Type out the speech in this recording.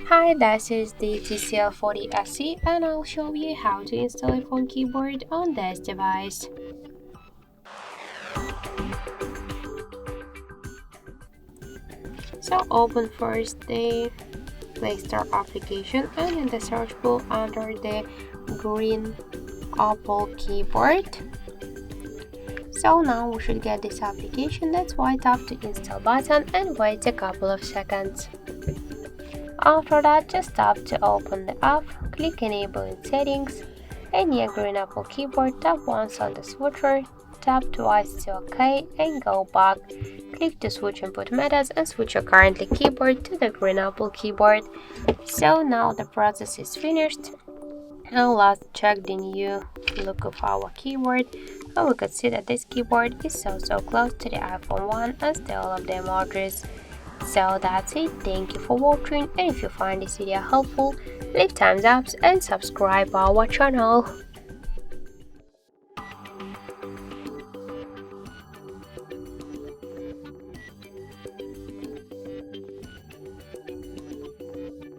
Hi, this is the TCL 40 SE and I'll show you how to install a phone keyboard on this device. So open first the Play Store application and in the search bar under the green Apple keyboard. So now we should get this application. That's why tap the install button and wait a couple of seconds. After that, just tap to open the app, click Enable in Settings, and near green Apple keyboard, tap once on the switcher, tap twice to OK, and go back. Click to switch input methods and switch your currently keyboard to the green Apple keyboard. So now the process is finished. Now let's check the new look of our keyboard. And we could see that this keyboard is so close to the iPhone 1 as the all of the emojis. So that's it, thank you for watching, and if you find this video helpful, leave thumbs up and subscribe our channel.